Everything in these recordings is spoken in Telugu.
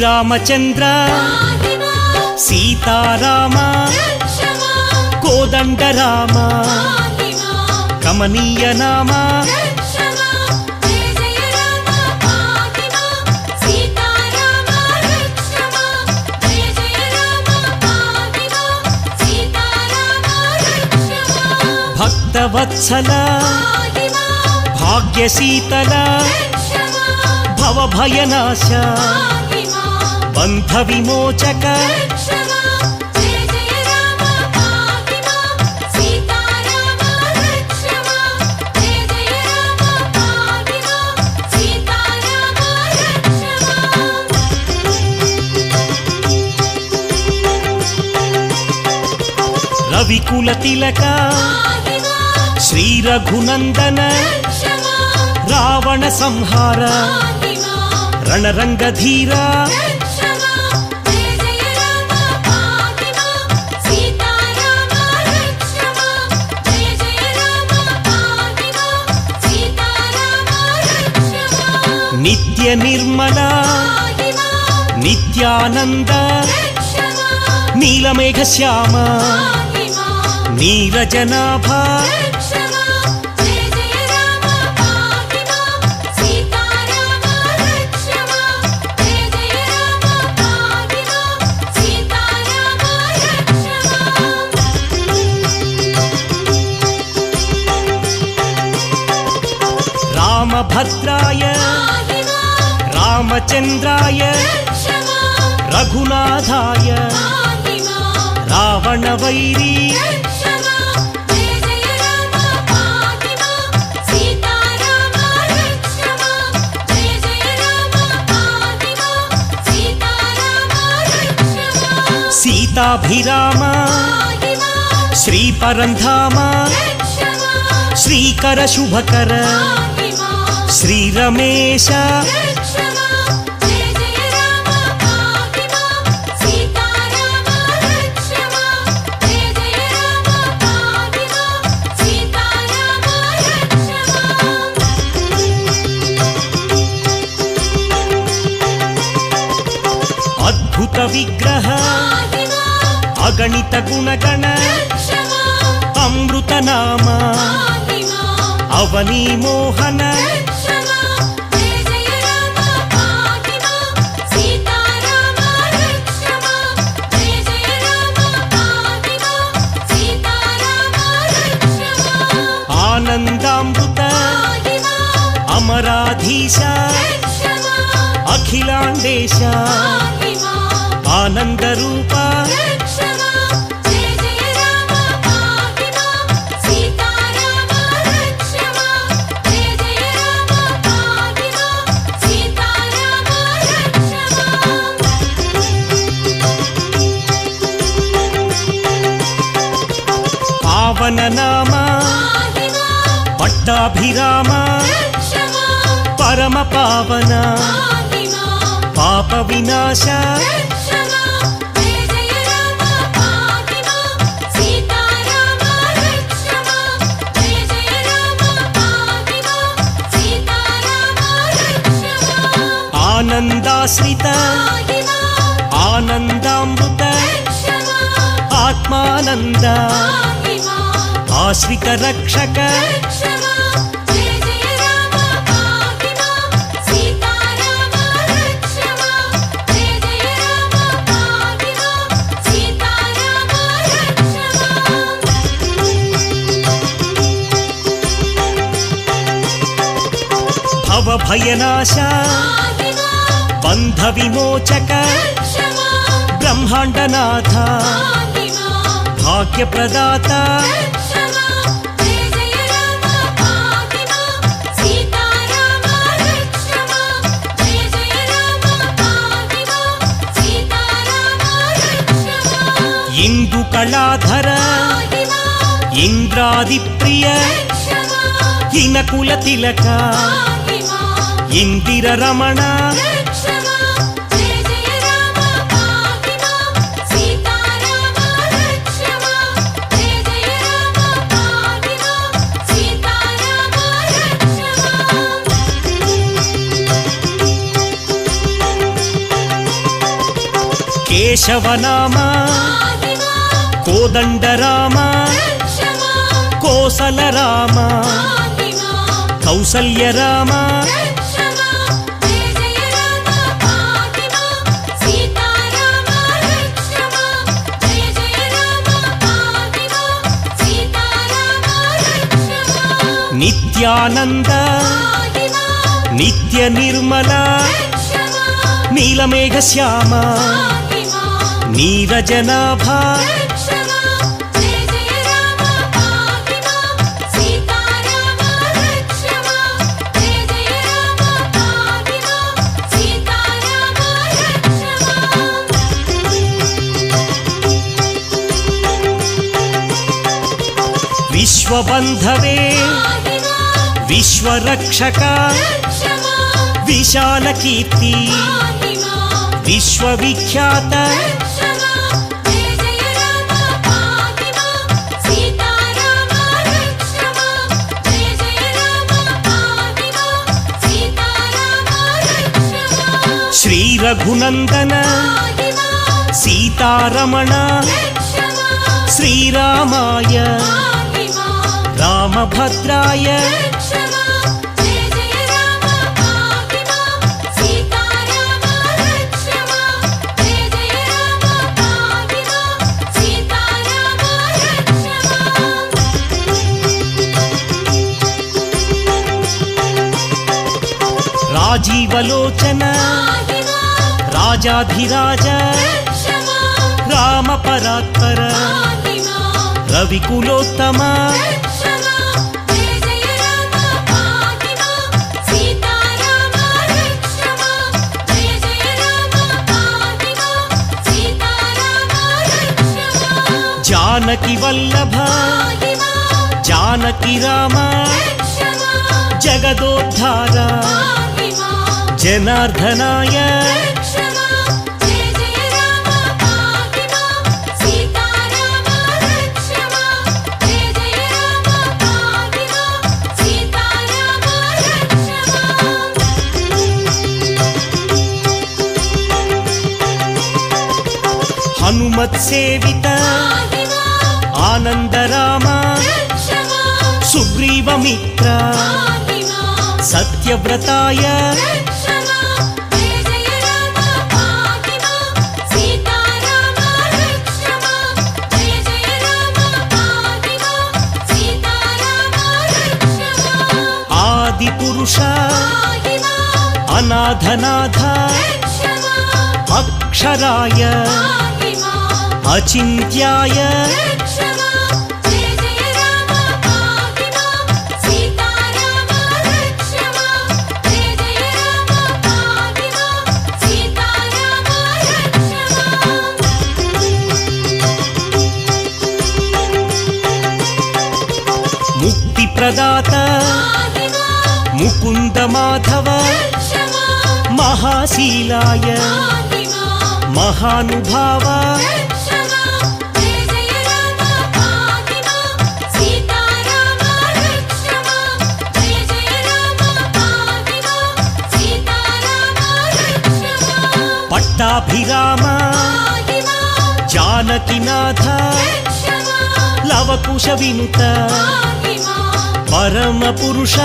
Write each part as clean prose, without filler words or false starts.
శ్రీరామచంద్ర సీతారామ కోదండరామ కమనీయ నామ భక్తవత్సల భాగ్యశీతల భవభయనాశ బంధ విమోచక రవికుల తిలక శ్రీ రఘునందన రావణ సంహార రణరంగధీర నిత్య నిర్మల నిత్యానంద నీలమేఘ శ్యామ నీరజనాభ రామభద్రాయ రామచంద్రాయ రఘునాథాయ రావణవైరీ సీతాభిరామ శ్రీపరంధామ శ్రీకర శుభకర శ్రీరమేశ అద్భుత విగ్రహ అగణిత గుణగణ అమృత నామ అవనీ మోహన ఆనందామృత అమరాధీశ అఖిలాండేశ ఆనందరూప పావన నామ పట్టాభిరామ పరమ పావన పాప వినాశ ఆనందాశ్రిత ఆనందామృత ఆత్మానంద ఆశ్రిత రక్షక భవభయనాశ బంధ విమోచక బ్రహ్మాండనాథ భాగ్యప్రదాత ఇందు కళాధర ఇంద్రాది ప్రియ ఇనకుల తిలక ఇందిర రమణ కేశవనామ కోదండరామ కోసలరామ కౌసల్యరామ నిత్యానంద నిత్య నిర్మల నీలమేఘ శ్యామ నీరజనాభ విశ్వబంధవే విశ్వరక్షక విశాల కీర్తి విశ్వవిఖ్యాత శ్రీ రఘునందన సీతారమణ శ్రీరామాయ రామభద్రాయ రాజీవలోచన రాజాధిరాజ రామపరాత్పర రవికులోత్తమ జానకి వల్లభ జానకి రామ జగదోద్ధార జనార్దనాయ హనుమత్ సేవిత ఆనందరామ సుగ్రీవమిత్ర సత్యవ్రతాయ ఆదిపురుష అనాథనాథ అక్షరాయ అచింత్యాయ ముక్తి ప్రదాత ముకుంద మాధవ మహాశీలాయ మహానుభావ పట్టాభిరామ జానకినాథ లవకుశ వినుత పరమ పురుష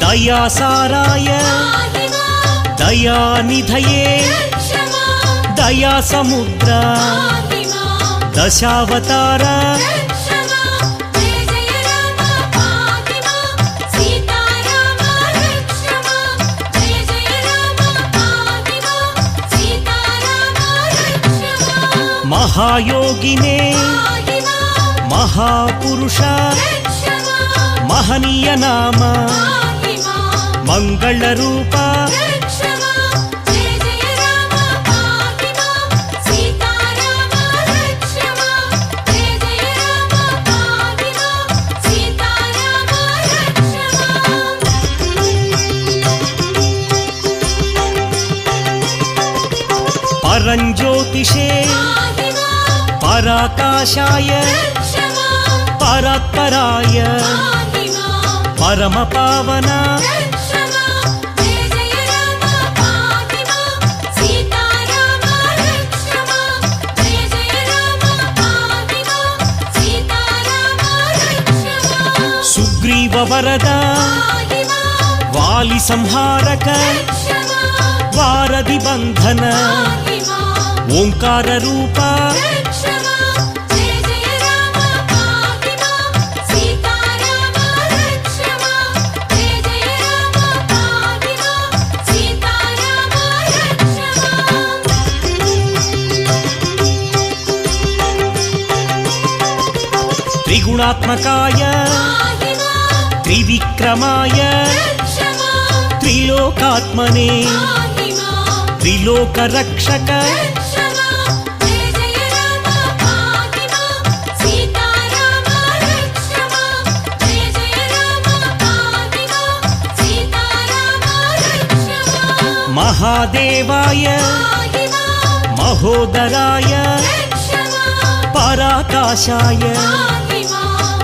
దయాసారాయ దయానిధయే దయా సముద్ర దశావతార మహాయోగినే మహాపురుష మహనీయ నామ మంగళ రూప పరంజ్యోతిషే పరాకాశాయ పరాత్పరాయ పరమపావన సుగ్రీవ వరద వాలి సంహారక వారధి బంధన ఓంకార రూప త్రిగుణాత్మకాయ త్రివిక్రమాయ త్రిలోకాత్మనే త్రిలోకరక్షక మహాదేవాయ మహోదరాయ పరాకాశాయ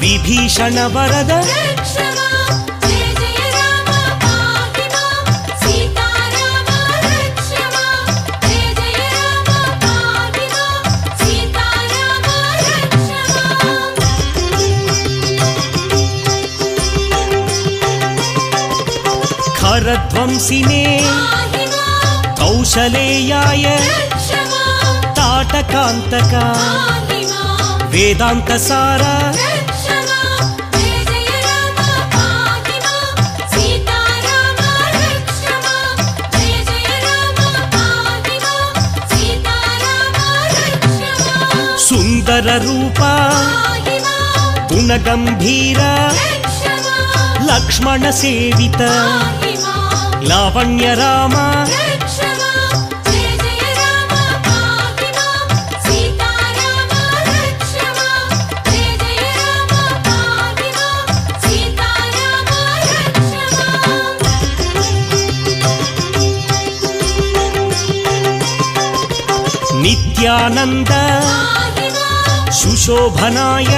విభీషణ వరద ఖరధ్వంసినే కౌశలేయాయ తాటకాంతక వేదాంత సార సుందర రూప గుణగంభీర లక్ష్మణ సేవిత లావణ్య రామ నిత్యానంద సుశోభనాయ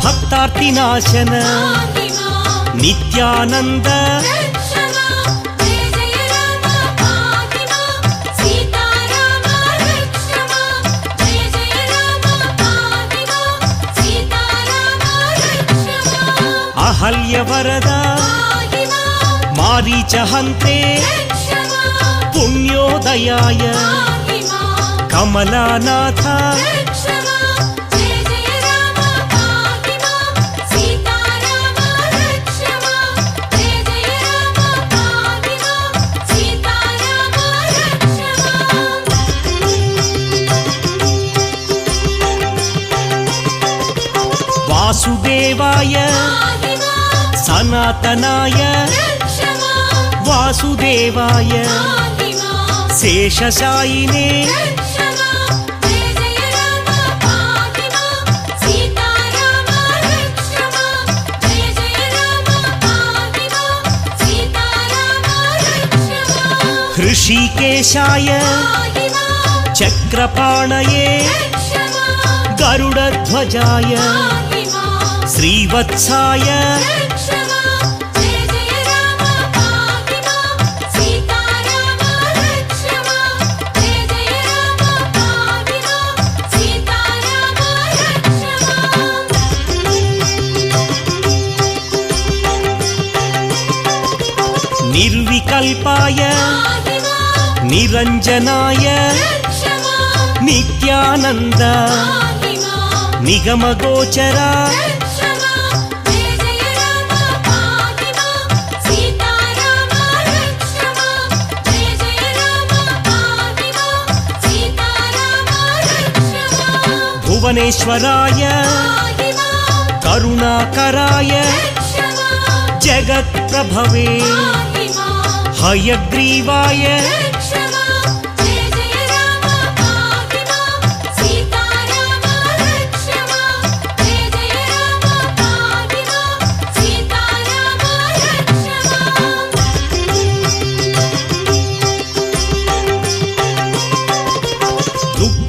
భక్తార్తినాశన నిత్యానంద అహల్యవరద మారీచహంతే పుణ్యోదయాయ కమలానాథ వాసుదేవాయ సనాతనాయ వాసుదేవాయ శేషశాయినే హృషికేశాయ చక్రపాణయే గరుడధ్వజాయ శ్రీవత్సాయ నిర్వికల్పాయ నిరంజనాయ నిత్యానంద నిగమగోచర భువనేశ్వరాయ కరుణాకరాయ జగత్ప్రభవే హయగ్రీవాయ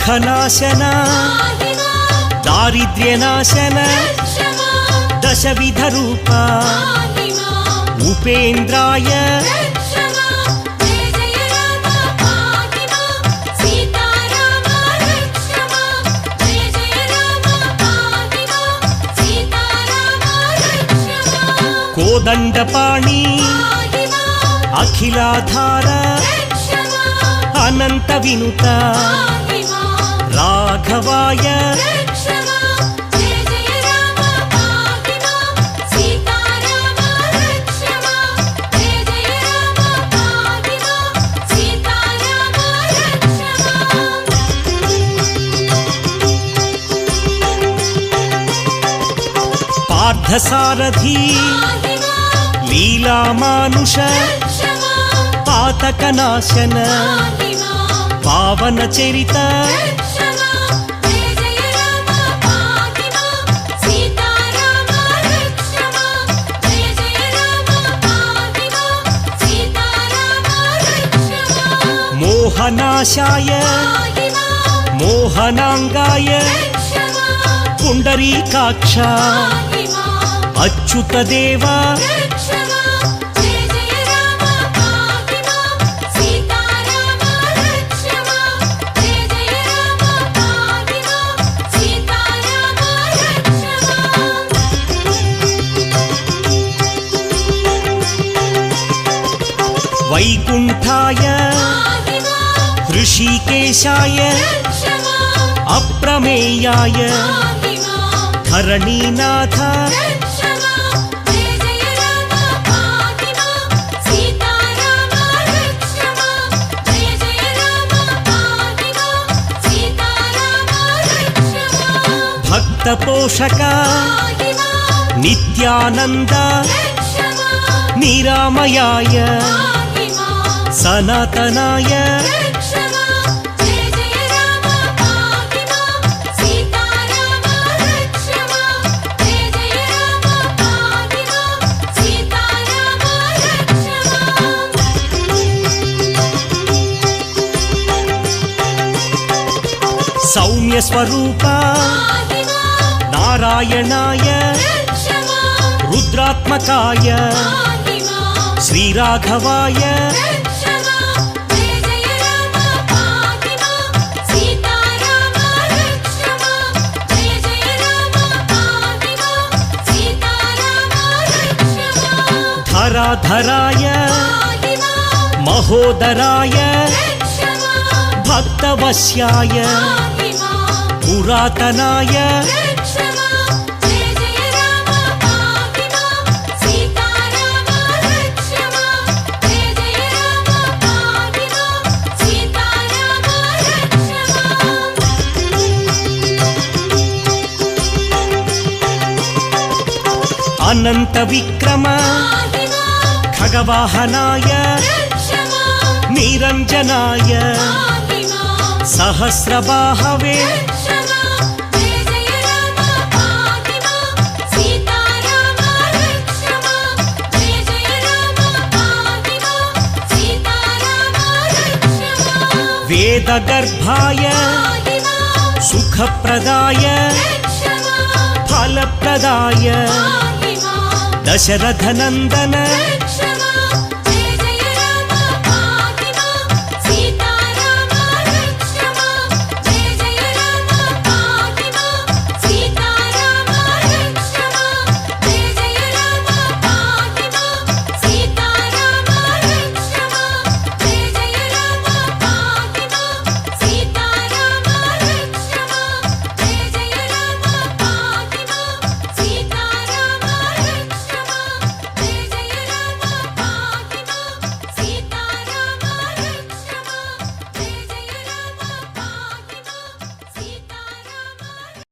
దుఃఖనాశన దారిద్ర్యనాశన దశవిధ రూప ఉపేంద్రాయ కోదండపాణి అఖిలాధార అనంత వినుత రాఘవాయ పార్థసారథి లీలామానుష పాతకనాశన పావన చరిత మోహనాశాయ మోహనాంగాయ పుండరీకాక్ష అచ్యుతదేవ వైకుంఠాయ హృషికేశాయ అప్రమేయాయ ధరణీనాథ భక్తపోషక నిత్యానంద నిరామయాయ సనాతనాయ సౌమ్య స్వరూప నారాయణాయ రుద్రాత్మకాయ శ్రీరాఘవాయ ధరాధరాయ మహోదరాయ భక్తవశ్యాయ పురాతనాయ అనంత విక్రమ ఖగవాహనాయ నిరంజనాయ సహస్రబాహవే వేదగర్భాయ సుఖప్రదాయ ఫలప్రదాయ దశరథనందన